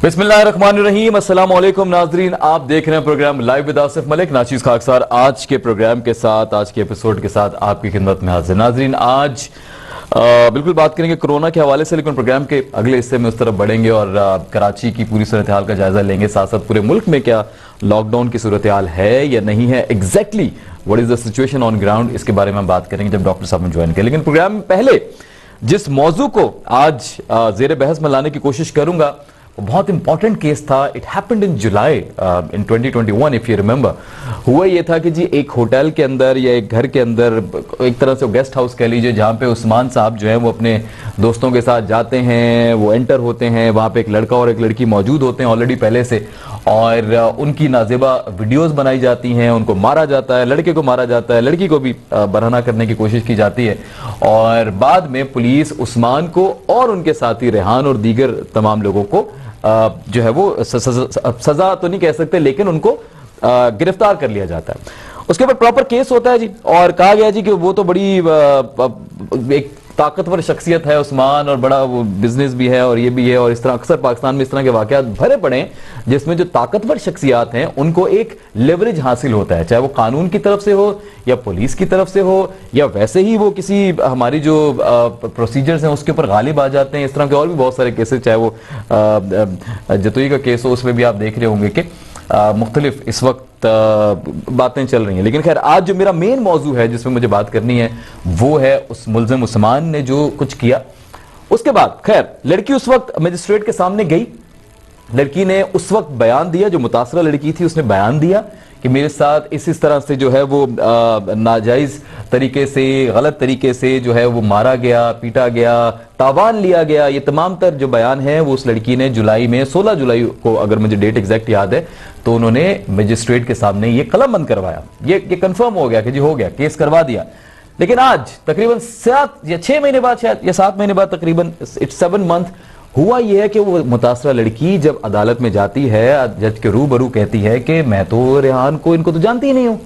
बिस्मिल्लाहिर्रहमानिर्रहीम, अस्सलाम वालेकुम नाजरीन। आप देख रहे हैं program live with Asif Malik. नाचीज खाकसार आज के प्रोग्राम के साथ, आज के एपिसोड के साथ आपकी खिदमत में हाजिर। नाजरीन, आज बिल्कुल बात करेंगे कोरोना के हवाले से, लेकिन प्रोग्राम के अगले हिस्से में उस तरफ बढ़ेंगे और कराची की पूरी सूरत हाल का जायजा लेंगे। साथ साथ पूरे मुल्क में क्या लॉकडाउन की सूरत हाल है या नहीं है, exactly what is the situation on ground, इसके बारे में हम बात करेंगे जब डॉक्टर साहब ने ज्वाइन किया। लेकिन प्रोग्राम में पहले जिस मौजू को आज जेर बहस में लाने की कोशिश करूंगा वो बहुत इंपॉर्टेंट केस था। It happened in July in 2021 if you remember. हुआ ये था कि जी एक होटल के अंदर या एक घर के अंदर, एक तरह से गेस्ट हाउस कह लीजिए, जहां पे उस्मान साहब जो है वो अपने दोस्तों के साथ जाते हैं, वो एंटर होते हैं। वहां पे एक लड़का और एक लड़की मौजूद होते हैं ऑलरेडी पहले से, और उनकी नाजेबा वीडियोस बनाई जाती हैं। उनको मारा जाता है, लड़के को मारा जाता है, लड़की को भी बरहना करने की कोशिश की जाती है। और बाद में पुलिस उस्मान को और उनके साथी रेहान और दीगर तमाम लोगों को जो है वो सजा तो नहीं कह सकते, लेकिन उनको गिरफ्तार कर लिया जाता है। उसके बाद प्रॉपर केस होता है जी, और कहा गया जी कि वो तो बड़ी एक ताकतवर शख्सियत है उस्मान, और बड़ा वो बिजनेस भी है और ये भी है। और इस तरह अक्सर पाकिस्तान में इस तरह के वाकयात भरे पड़े हैं जिसमें जो ताकतवर शख्सियात हैं उनको एक लेवरेज हासिल होता है, चाहे वो कानून की तरफ से हो या पुलिस की तरफ से हो, या वैसे ही वो किसी हमारी जो प्रोसीजर्स हैं उसके ऊपर गालिब आ जाते हैं। इस तरह के और भी बहुत सारे केसेस, चाहे वो जतोई का केस हो, उसमें भी आप देख रहे होंगे कि मुख्तलिफ इस वक्त बातें चल रही हैं। लेकिन खैर, आज जो मेरा मेन मौजू है जिसमें मुझे बात करनी है वो है उस मुल्जिम उस्मान ने जो कुछ किया। उसके बाद खैर लड़की उस वक्त मजिस्ट्रेट के सामने गई। लड़की ने उस वक्त बयान दिया, जो मुतासरा लड़की थी उसने बयान दिया कि मेरे साथ इस तरह से जो है वो नाजायज तरीके से, गलत तरीके से जो है वो मारा गया, पीटा गया, तावान लिया गया। ये तमाम तर जो बयान है वो उस लड़की ने जुलाई में, 16 जुलाई को अगर मुझे डेट एग्जैक्ट याद है, तो उन्होंने मजिस्ट्रेट के सामने ये कलमबंद करवाया। ये कंफर्म हो गया कि जी हो गया, केस करवा दिया। लेकिन आज तकरीबन 7 या 6 महीने बाद, शायद या 7 महीने बाद, तकरीबन इट्स 7 मंथ, हुआ यह है कि वो मुतासरा लड़की जब अदालत में जाती है, जज के रूबरू कहती है कि मैं तो रेहान को, इनको तो जानती ही नहीं हूं,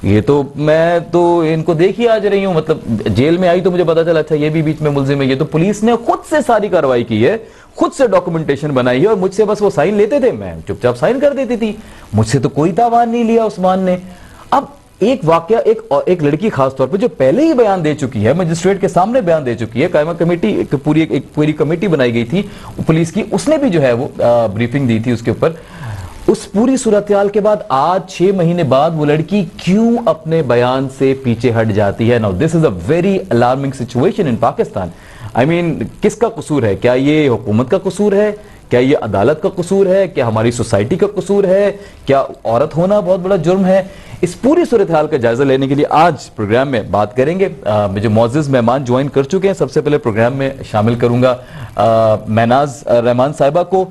ये तो मैं तो इनको देख ही आज रही हूं, मतलब जेल में आई तो मुझे पता चला अच्छा ये भी बीच में मुल्जिम है। ये तो पुलिस ने खुद से सारी कार्रवाई की है, खुद से डॉक्यूमेंटेशन बनाई है, और मुझसे बस वो साइन लेते थे, मैं चुपचाप साइन कर देती थी, मुझसे तो कोई तावान नहीं लिया उस्मान ने। अब एक वाकया, एक लड़की खास तौर पे जो पहले ही बयान दे चुकी है, मजिस्ट्रेट के सामने बयान दे चुकी है, कायमा कमेटी एक पूरी कमेटी बनाई गई थी पुलिस की, उसने भी जो है वो ब्रीफिंग दी थी उसके ऊपर। उस पूरी सूरत-ए-हाल के बाद आज 6 महीने बाद वो लड़की क्यों अपने बयान से पीछे हट जाती है? Now this is a very alarming situation in Pakistan. I mean, किसका कसूर है? क्या ये हुकूमत का कसूर है? क्या ये अदालत का कसूर है? क्या हमारी सोसाइटी का कसूर है? क्या औरत होना बहुत बड़ा जुर्म है? इस पूरी सूरत हाल का जायजा लेने के लिए आज प्रोग्राम में बात करेंगे। मुझे मौजूद मेहमान ज्वाइन कर चुके हैं। सबसे पहले प्रोग्राम में शामिल करूंगा महनाज रहमान साहिबा को,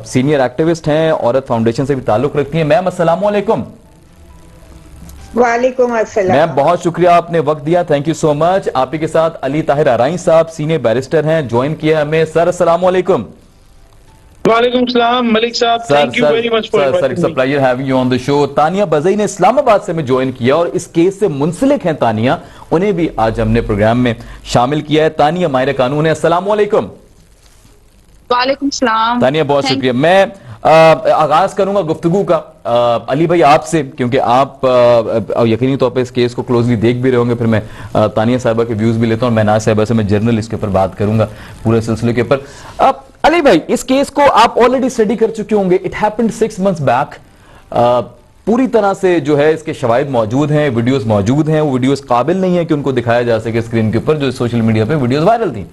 सीनियर एक्टिविस्ट हैं, औरत फाउंडेशन से भी ताल्लुक रखती हैं। मैम अस्सलाम वालेकुम। वालेकुम अस्सलाम। मैम बहुत शुक्रिया, आपने वक्त दिया, थैंक यू सो मच। आप ही के साथ अली ताहिर आराई साहब, सीनियर बैरिस्टर हैं, ज्वाइन किया हमें। सर अस्सलाम वालेकुम। वालेकुम सलाम मलिक साहब, thank you very much for it's a pleasure having you on the show. Tania Bajai ने इस्लामाबाद से हमें ज्वाइन किया और इस केस से मुंसलिक हैं तानिया, उन्हें भी आज हमने प्रोग्राम में शामिल किया है। तानिया माहिर कानून है, अस्सलाम वालेकुम। वालेकुम सलाम। तानिया बहुत शुक्रिया। मैं आगाज करूंगा गुफ्तगू का अली भाई आपसे, क्योंकि आप यकीनी तौर पे इस केस को क्लोजली देख भी रहे होंगे। फिर मैं तानिया साहिबा के व्यूज भी लेता हूँ, महनाज साहिबा से मैं जर्नल इसके ऊपर बात करूंगा पूरे सिलसिले के ऊपर। अली भाई, इस केस को आप ऑलरेडी स्टडी कर चुके होंगे। It happened 6 months back. पूरी तरह से जो है इसके शवाहिद मौजूद हैं, वीडियोस मौजूद हैं। वो वीडियोस काबिल नहीं है कि उनको दिखाया जा सके स्क्रीन के ऊपर, जो सोशल मीडिया पे वीडियोस वायरल थी।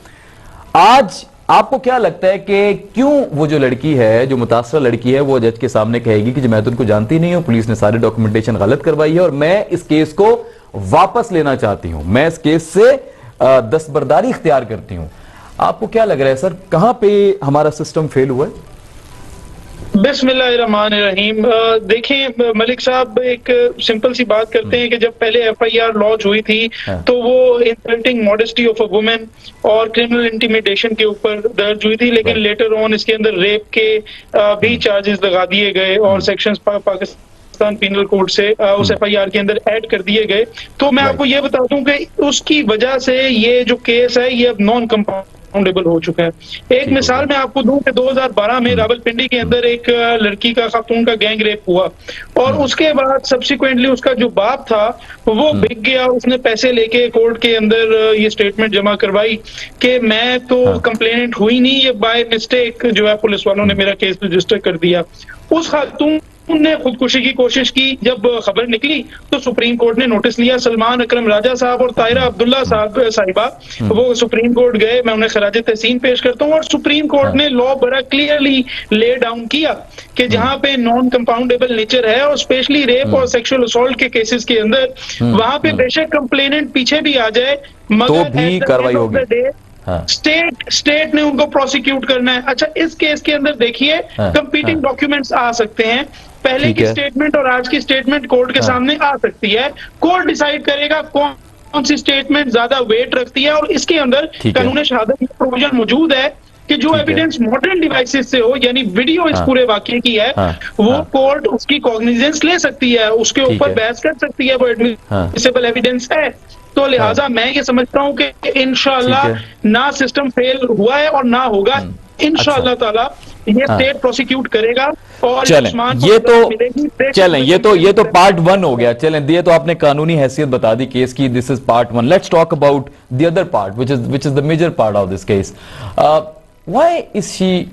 आज आपको क्या लगता है कि क्यों वो जो लड़की है, जो मुतासरा लड़की है, वो जज के सामने कहेगी कि मैं तो उनको जानती नहीं हूं, पुलिस ने सारी डॉक्यूमेंटेशन गलत करवाई है और मैं इस केस को वापस लेना चाहती हूं, मैं इस केस से दस्तबरदारी इख्तियार करती हूं? आपको क्या लग रहा है सर, कहां पे हमारा सिस्टम फेल हुआ है? बिस्मिल्लाहिर्रहमानिर्रहीम। देखें मलिक साहब, एक सिंपल सी बात करते हैं कि जब पहले FIR लॉन्च हुई थी तो वो insulting modesty of a women और क्रिमिनल इंटिमिडेशन के ऊपर दर्ज हुई थी, लेकिन लेटर ऑन इसके अंदर रेप के भी चार्जेस लगा दिए गए और सेक्शंस पाकिस्तान पिनल कोड से उस FIR के अंदर ऐड कर दिए गए। तो मैं आपको ये बता दूं कि उसकी वजह से ये जो केस है ये अब नॉन कंपाउंड अकाउंटेबल हो चुका है। एक मिसाल मैं आपको दूं कि 2012 में रावलपिंडी के अंदर एक लड़की का, खातून का गैंग रेप हुआ और उसके बाद सब्सिक्वेंटली उसका जो बाप था वो बिक गया। उसने पैसे लेके कोर्ट के अंदर ये स्टेटमेंट जमा करवाई कि मैं तो कंप्लेनेंट हुई नहीं, ये बाय मिस्टेक जो है पुलिस वालों ने मेरा केस रजिस्टर कर दिया। उस खातून ने खुदकुशी की कोशिश की। जब खबर निकली तो सुप्रीम कोर्ट ने नोटिस लिया। सलमान अकरम राजा साहब और ताहिरा अब्दुल्ला साहिबा वो सुप्रीम कोर्ट गए। मैं उन्हें खराज तहसीन पेश करता हूँ और सुप्रीम कोर्ट ने लॉ बड़ा क्लियरली ले डाउन किया कि जहां पे नॉन कंपाउंडेबल नेचर है और स्पेशली रेप और सेक्सुअल असॉल्ट के केसेस के अंदर वहां पे बेशक कंप्लेनेंट पीछे भी आ जाए मगर तो भी कार्रवाई होगी। स्टेट ने उनको प्रोसिक्यूट करना है। अच्छा, इस केस के अंदर देखिए कंपीटिंग डॉक्यूमेंट्स आ सकते हैं। पहले की स्टेटमेंट और आज की स्टेटमेंट कोर्ट के सामने आ सकती है। कोर्ट डिसाइड करेगा कौन सी स्टेटमेंट ज्यादा वेट रखती है और इसके अंदर कानून शहादत में प्रोविजन मौजूद है कि जो एविडेंस मॉडर्न डिवाइसेस से हो, यानी वीडियो इस पूरे वाकये की है, वो कोर्ट उसकी कॉग्निजेंस ले सकती है, उसके ऊपर बहस कर सकती है, वो एडमिसिबल एविडेंस है। तो लिहाजा मैं ये समझता हूं कि इंशाअल्लाह ना सिस्टम फेल हुआ है और ना होगा। इंशाअल्लाह ताला ये स्टेट प्रोसिक्यूट करेगा और ये तो पार्ट 1 हो गया। चलें, ये तो आपने कानूनी हैसियत बता दी केस की। This is part 1। Let's talk about the other part which is the major part of this case. Why is she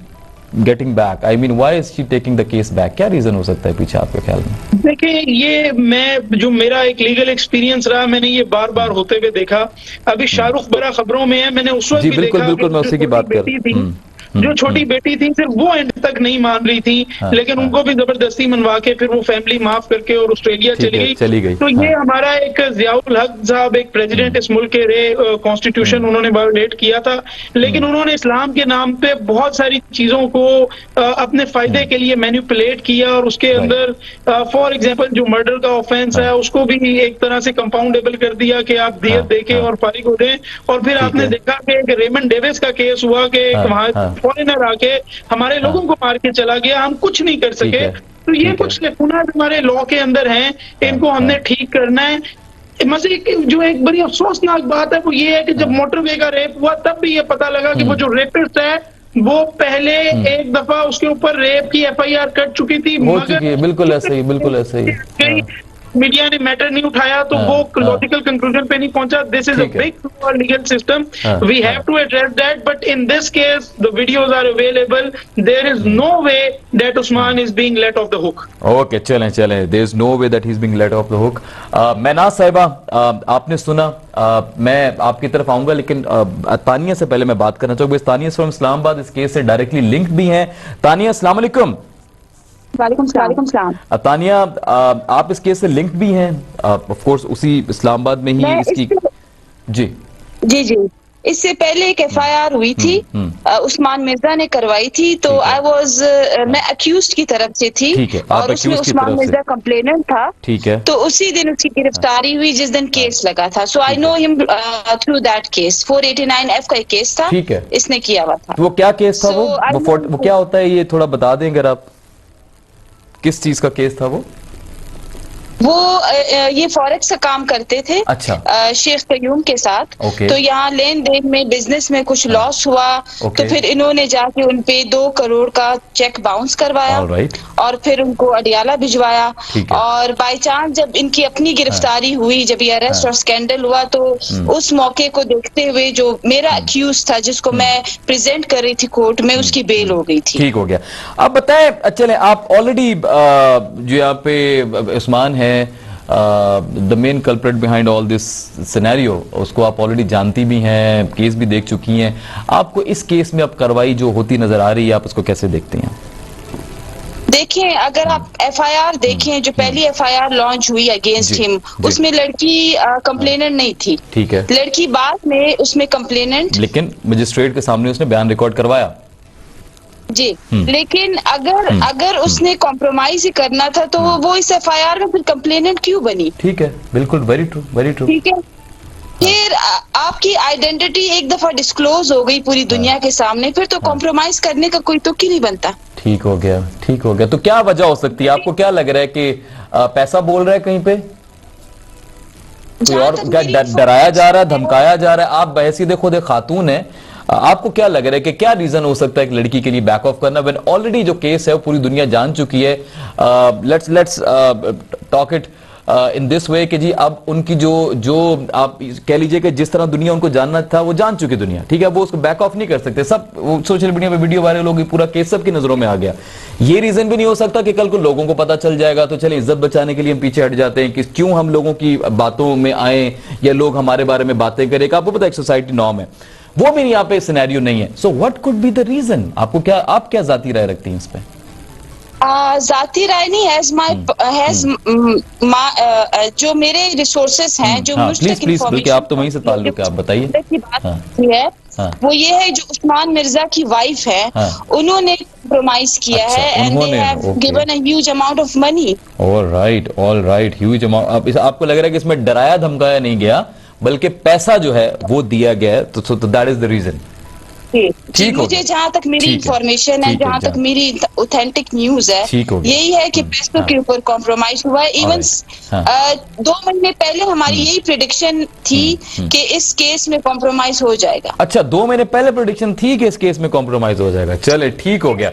getting back? I mean why is she taking the case back? क्या reason हो सकता है पीछे आपके ख्याल में? देखिए, ये मैं जो मेरा एक लीगल एक्सपीरियंस रहा, मैंने ये बार बार होते हुए देखा। अभी शाहरुख बड़ा खबरों में है, मैंने उस वक्त भी देखा बिल्कुल मैं उसी की बात कर रहा हूं। जो छोटी बेटी थी सिर्फ वो एंड तक नहीं मान रही थी, लेकिन उनको भी जबरदस्ती मनवा के फिर वो फैमिली माफ करके और ऑस्ट्रेलिया चली गई। तो ये हमारा एक जियाउल हक साहब एक प्रेसिडेंट इस मुल्क के रहे, कॉन्स्टिट्यूशन उन्होंने वायोलेट किया था, लेकिन उन्होंने इस्लाम के नाम पे बहुत सारी चीजों को अपने फायदे के लिए मैनिपुलेट किया और उसके अंदर फॉर एग्जाम्पल जो मर्डर का ऑफेंस है उसको भी एक तरह से कंपाउंडेबल कर दिया कि आप दियत देके और फारिग हो जाएं। और फिर आपने देखा कि एक रेमंड डेविस का केस हुआ कि वहां फॉरेनर आके हमारे लोगों को मार के चला गया, हम कुछ नहीं कर सके। तो ये कुछ लेकुनात हमारे लॉ के अंदर हैं, इनको हमने ठीक करना है। मजीद जो एक बड़ी अफसोसनाक बात है वो ये है कि जब मोटरवे का रेप हुआ तब भी ये पता लगा कि वो जो रेपिस्ट है वो पहले एक दफा उसके ऊपर रेप की FIR कट चुकी थी, मगर बिल्कुल ऐसे ही मीडिया ने मैटर नहीं उठाया तो वो लॉजिकल कंक्लूजन पे नहीं पहुंचा। This is a big legal system, we have to address that, but in this case the videos are available, there is no way that Usman is being let off the hook. Okay, चलें, there is no way that he is being let off the hook. Mahnaz साहिबा, आपने सुना, मैं आपकी तरफ आऊंगा, लेकिन तानिया से पहले मैं बात करना चाहूंगा। तानिया फ्रॉम इस्लामाबाद इस केस से डायरेक्टली लिंक्ड भी हैं। तानिया, अस्सलाम वालेकुम। वालेकुम सलाम। तानिया, आप इस केस से लिंक भी हैं, ऑफ कोर्स उसी इस्लामाबाद में ही इसकी जी। इससे पहले एक FIR हुई थी, उस्मान मिर्जा ने करवाई थी, तो मैं अक्यूज्ड की तरफ से थी और उसमें उस्मान मिर्जा कंप्लेनेंट था। ठीक है। तो उसी दिन उसकी गिरफ्तारी हुई जिस दिन केस लगा था। So I know him through that case. 489F का एक केस था, इसने किया हुआ था। वो क्या केस था? वो क्या होता है, ये थोड़ा बता दें अगर आप, किस चीज का केस था वो? ये फॉरेक्स का काम करते थे। अच्छा। शेख कयूम के साथ। तो यहाँ लेन देन में, बिजनेस में कुछ लॉस हुआ, तो फिर इन्होंने जाके उनपे 2 करोड़ का चेक बाउंस करवाया और फिर उनको अडियाला भिजवाया। और बाय चांस जब इनकी अपनी गिरफ्तारी हुई, जब ये अरेस्ट और स्कैंडल हुआ, तो उस मौके को देखते हुए जो मेरा अक्यूज था जिसको मैं प्रेजेंट कर रही थी कोर्ट में, उसकी बेल हो गई थी। ठीक हो गया। अब बताएं, चले, आप ऑलरेडी जो यहाँ पे उस्मान है, the main culprit behind all this scenario, उसको आप ऑलरेडी जानती भी हैं, केस भी देख चुकी हैं। आपको इस केस में अब कार्रवाई जो होती नजर आ रही है, आप उसको कैसे देखते हैं? देखें, अगर आप FIR देखें, जो पहली FIR लॉन्च हुई अगेंस्ट हिम, उसमें लड़की कंप्लेनेंट नहीं थी। ठीक है। लड़की बाद में उसमें कंप्लेनेंट, लेकिन मजिस्ट्रेट के सामने उसने बयान रिकॉर्ड करवाया जी। लेकिन अगर उसने कॉम्प्रोमाइज ही करना था तो वो इस FIR में फिर कंप्लेनेंट क्यों बनी? ठीक है, बिल्कुल, वेरी ट्रू। ठीक है। फिर आपकी आइडेंटिटी एक दफा डिस्क्लोज हो गई पूरी दुनिया के सामने, फिर तो कॉम्प्रोमाइज करने का कोई तुक ही नहीं बनता। ठीक हो गया। तो क्या वजह हो सकती है? आपको क्या लग रहा है कि पैसा बोल रहा है कहीं पे? कोई और क्या डराया जा रहा है, धमकाया जा रहा है? आप बहसीदे खुद एक खातून है, आपको क्या लग रहा है कि क्या रीजन हो सकता है एक लड़की के लिए बैक ऑफ करना, व्हेन ऑलरेडी जो केस है वो पूरी दुनिया जान चुकी है? Let's talk it in this way कि जी अब उनकी जो आप कह लीजिए कि जिस तरह दुनिया उनको जानना था वो जान चुकी दुनिया, ठीक है, वो उसको बैक ऑफ नहीं कर सकते। सब सोशल मीडिया पे वीडियो वायरल होगी, पूरा केस सबकी नजरों में आ गया। ये रीजन भी नहीं हो सकता कि कल को लोगों को पता चल जाएगा तो चले इज्जत बचाने के लिए हम पीछे हट जाते हैं कि क्यों हम लोगों की बातों में आए या लोग हमारे बारे में बातें करें? आपको पता है एक सोसाइटी नॉर्म है, वो भी यहाँ पे सिनेरियो नहीं है। So what could be the reason? आपको क्या, आप क्या जाती राय रखती हैं इस पे? जाती राय नहीं, जो मेरे रिसोर्सेस हैं, जो मुझ तक इंफॉर्मेशन, आप तो वहीं से ताल्लुक है, आप बताइए। की बात है वो ये है, जो उस्मान मिर्जा की वाइफ है, उन्होंने कॉम्प्रोमाइज किया है and they have given a huge amount of money. All right, huge amount. आपको लग रहा है कि इसमें डराया धमकाया नहीं गया, बल्कि पैसा जो है वो दिया गया है, तो दैट इज द रीजन। मुझे जहाँ तक मेरी इंफॉर्मेशन है, जहाँ तक मेरी ऑथेंटिक न्यूज है, यही है कि पैसों के ऊपर कॉम्प्रोमाइज हुआ है। इवन 2 महीने पहले हमारी यही प्रेडिक्शन थी कि इस केस में कॉम्प्रोमाइज हो जाएगा। अच्छा, 2 महीने पहले प्रेडिक्शन थी कि इस केस में कॉम्प्रोमाइज हो जाएगा। चले, ठीक हो गया।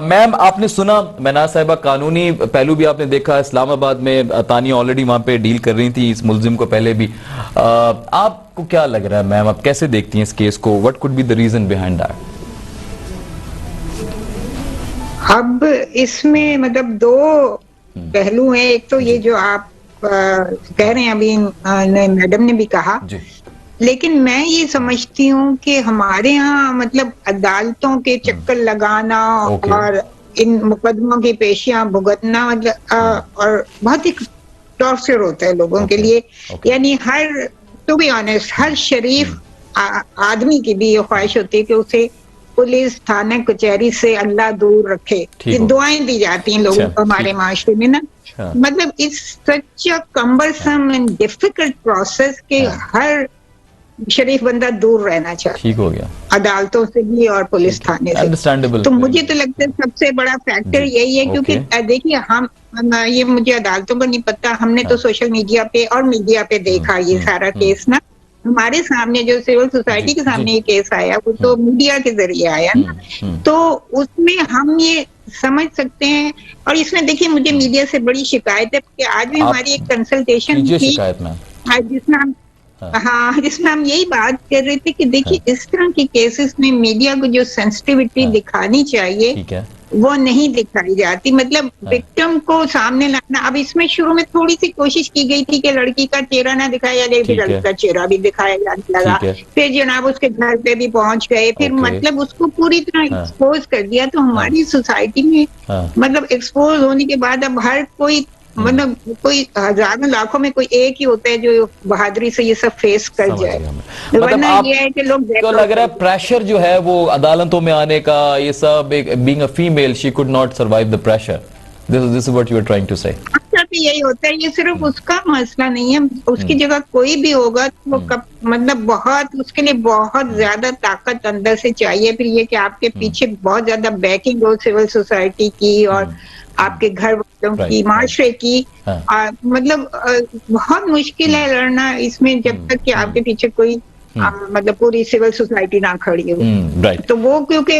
मैम, आपने सुना महनाज साहिबा, कानूनी पहलू भी आपने देखा। इस्लामाबाद में तानिया ऑलरेडी वहां पे डील कर रही थी इस मुलजिम को पहले भी। आपको क्या लग रहा है मैम, आप कैसे देखती हैं इस केस को? What could be the reason behind that? अब इसमें मतलब 2 पहलू हैं। एक तो ये जो आप कह रहे हैं, अभी मैडम ने भी कहा, लेकिन मैं ये समझती हूँ कि हमारे यहाँ मतलब अदालतों के चक्कर लगाना और इन मुकदमों की पेशियां भुगतना मतलब और बहुत ही टॉर्चर होता है लोगों के लिए। यानी हर, टू बी ऑनेस्ट, हर शरीफ आदमी की भी ये ख्वाहिश होती है कि उसे पुलिस, थाने, कचहरी से अल्लाह दूर रखे। ये दुआएं दी जाती हैं लोगों को हमारे माशरे में ना। मतलब it's such a cumbersome and difficult process कि हर शरीफ बंदा दूर रहना चाहिए। ठीक हो गया, अदालतों से भी और पुलिस थाने से। तो मुझे तो लगता है सबसे बड़ा फैक्टर यही है, क्योंकि देखिए हम, ये मुझे अदालतों का नहीं पता, हमने तो सोशल मीडिया पे और मीडिया पे देखा ये सारा केस ना। हमारे सामने जो सिविल सोसाइटी के सामने ये केस आया वो तो मीडिया के जरिए आया ना, तो उसमें हम ये समझ सकते हैं। और इसमें देखिए मुझे मीडिया से बड़ी शिकायत है कि आज भी हमारी एक कंसल्टेशन थी जिसमें हम यही बात कर रहे थे कि देखिए इस तरह के केसेस में मीडिया को जो सेंसिटिविटी दिखानी चाहिए वो नहीं दिखाई जाती। मतलब विक्टिम को सामने लाना। अब इसमें शुरू में थोड़ी सी कोशिश की गई थी कि लड़की का चेहरा ना दिखाया जाए, फिर लड़की का चेहरा भी दिखाया जाने लगा, फिर जनाब उसके घर पे भी पहुंच गए, फिर मतलब उसको पूरी तरह एक्सपोज कर दिया। तो हमारी सोसाइटी में मतलब एक्सपोज होने के बाद अब हर कोई, मतलब कोई हजारों लाखों में कोई एक ही होता है जो बहादुरी से ये सब फेस कर जाए। वरना ये है कि लोग तो लग रहा है प्रेशर जो है वो अदालतों में आने का, ये सब, being a female she could not survive the pressure. This is what you are trying to say. अक्सर भी यही होता है, ये सिर्फ उसका मसला नहीं है, उसकी जगह कोई भी होगा तो वो मतलब बहुत, उसके लिए बहुत ज्यादा ताकत अंदर से चाहिए। फिर ये कि आपके पीछे बहुत ज्यादा बैकिंग हो सिविल सोसाइटी की और आपके घर वालों की, माशरे की। मतलब बहुत मुश्किल है लड़ना इसमें जब तक कि आपके पीछे कोई मतलब पूरी सिविल सोसाइटी ना खड़ी हो। तो वो क्योंकि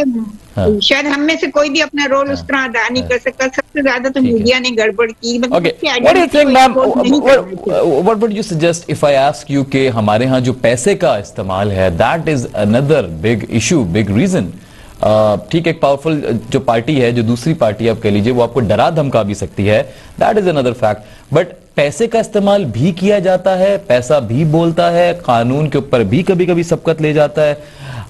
शायद हम में से कोई भी अपना रोल उस तरह अदा नहीं कर सकता। सबसे ज्यादा तो मीडिया ने गड़बड़ की। What would you suggest if I ask you कि हमारे यहाँ जो पैसे का इस्तेमाल है, that is another big issue, big reason। ठीक, एक पावरफुल जो पार्टी है, जो दूसरी पार्टी आप कह लीजिए, वो आपको डरा धमका भी सकती है, that is another fact. But पैसे का इस्तेमाल भी किया जाता है, पैसा भी बोलता है, कानून के ऊपर भी कभी कभी सबकत ले जाता है।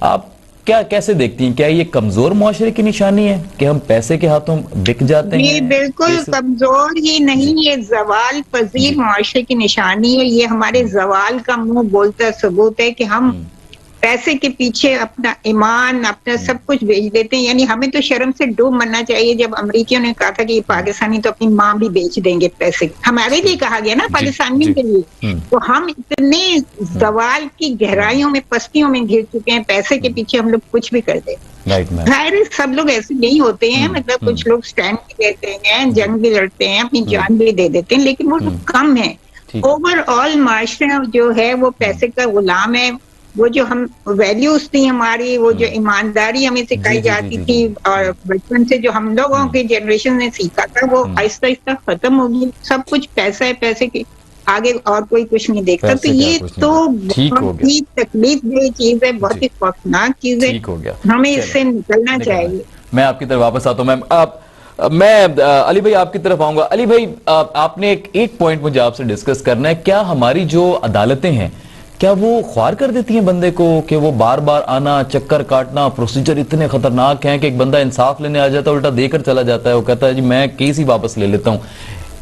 आप क्या कैसे देखती हैं? क्या ये कमजोर मुआशरे की निशानी है कि हम पैसे के हाथों बिक जाते हैं? ये बिल्कुल कमजोर ही नहीं, ये जवाल पजीर मुआशरे की निशानी है। ये हमारे जवाल का मुंह बोलता सबूत है कि हम पैसे के पीछे अपना ईमान, अपना सब कुछ बेच देते हैं। यानी हमें तो शर्म से डूब मरना चाहिए जब अमेरिकियों ने कहा था कि पाकिस्तानी तो अपनी माँ भी बेच देंगे पैसे। हमारे लिए कहा गया ना, पाकिस्तानियों के लिए। तो हम इतने जवाल की गहराइयों में, पस्तियों में घिर चुके हैं, पैसे के पीछे हम लोग कुछ भी कर देते हैं। खैर सब लोग ऐसे नहीं होते हैं, मतलब कुछ लोग स्टैंड भी लेते हैं, जंग भी लड़ते हैं, अपनी जान भी दे देते हैं, लेकिन वो कम है। ओवरऑल माशरा जो है वो पैसे का गुलाम है। वो जो हम वैल्यूज थी हमारी, वो जो ईमानदारी हमें सिखाई जाती थी और बचपन से जो हम लोगों के जनरेशन ने सीखा था, वो आहिस्ता आहिस्ता खत्म होगी। सब कुछ पैसा है, पैसे के आगे और कोई कुछ नहीं देखता। तो ये तो बहुत ही तकलीफदेह चीज है, बहुत ही खौफनाक चीज है, हमें इससे निकलना चाहिए। मैं आपकी तरफ वापस आता हूँ मैम। मैं अली भाई आपकी तरफ आऊंगा। अली भाई, आपने एक पॉइंट मुझे आपसे डिस्कस करना है। क्या हमारी जो अदालतें हैं, क्या वो ख्वार कर देती हैं बंदे को कि वो बार बार आना, चक्कर काटना, प्रोसीजर इतने खतरनाक हैं कि एक बंदा इंसाफ लेने आ जाता है, उल्टा देकर चला जाता है, वो कहता है जी मैं केस ही वापस ले लेता हूं।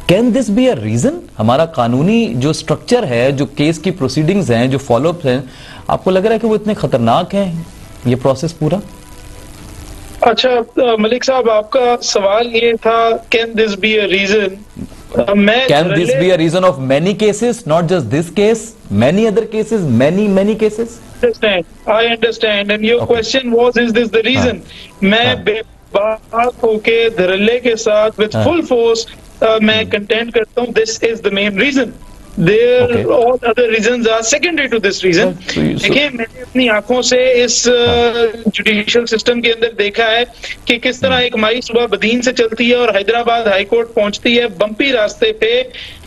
Can this be a reason? हमारा कानूनी जो स्ट्रक्चर है, जो केस की प्रोसीडिंग्स हैं, जो फॉलोअप हैं, आपको लग रहा है कि वो इतने खतरनाक हैं, ये प्रोसेस पूरा? अच्छा मलिक साहब, आपका सवाल ये था can this be a reason? Can this be a reason of many cases, not just this case, many other cases, many cases? I understand, and your question was, is this the reason? मैं बेबाक होके धड़ल्ले के साथ with full force मैं contend करता हूँ, this is the main reason. There all other reasons are secondary to this reason. देखिए, मैंने अपनी आंखों से इस जुडिशियल सिस्टम के अंदर देखा है कि किस तरह एक माई सुबह बदीन से चलती है और हैदराबाद हाई कोर्ट पहुंचती है बम्पी रास्ते पे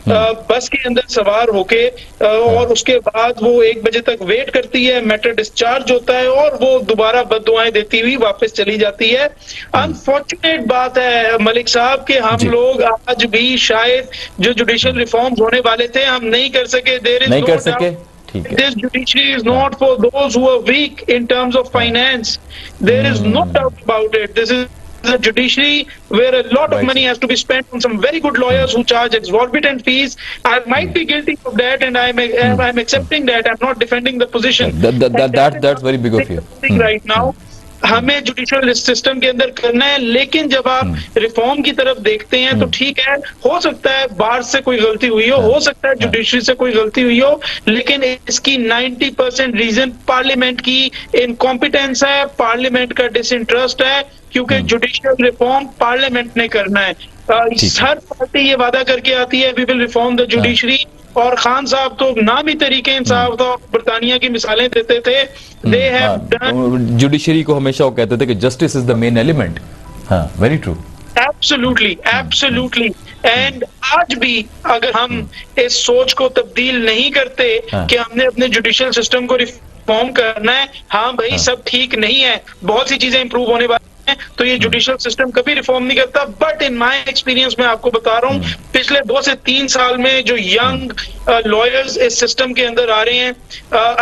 बस के अंदर सवार होके, और उसके बाद वो 1 बजे तक वेट करती है, मैटर डिस्चार्ज होता है और वो दोबारा बद्दुआएं देती हुई वापस चली जाती है। अनफॉर्चुनेट बात है मलिक साहब कि हम लोग आज भी शायद जो जुडिशियल रिफॉर्म्स होने वाले थे हम नहीं कर सके। नहीं कर सके। This judiciary is not for those who are weak in terms of finance. There is no doubt about it. This is a judiciary where a lot of money has to be spent on some very good lawyers who charge exorbitant fees. I might be guilty of that, and I'm accepting that. I'm not defending the position. That's very big of you. Right now, हमें judicial system के अंदर करना है, लेकिन जब आप reform की तरफ देखते हैं तो ठीक है, हो सकता है बाहर से कोई गलती हुई हो सकता है जुडिशरी से कोई गलती हुई हो, लेकिन इसकी 90% रीजन पार्लियामेंट की इनकॉम्पिटेंस है, पार्लियामेंट का डिसइंटरेस्ट है, क्योंकि जुडिशियल रिफॉर्म पार्लियामेंट ने करना है। हर पार्टी ये वादा करके आती है we will reform the judiciary, और खान साहब तो नाम ही तरीके इंसाफ था, ब्रिटानिया की मिसालें देते थे। दे हैव डन, जुडिशरी को हमेशा वो कहते थे कि justice is the main element. हाँ, वेरी ट्रू, एब्सोल्युटली। एंड आज भी अगर हम इस सोच को तब्दील नहीं करते कि हमने अपने जुडिशियल सिस्टम को रिफॉर्म करना है, हाँ भाई सब ठीक नहीं है, बहुत सी चीजें इंप्रूव होने वाली, तो ये जुडिशियल सिस्टम कभी रिफॉर्म नहीं करता। बट इन माय एक्सपीरियंस मैं आपको बता रहा हूँ, पिछले 2 से 3 साल में जो यंग लॉयर्स इस सिस्टम के अंदर आ रहे हैं,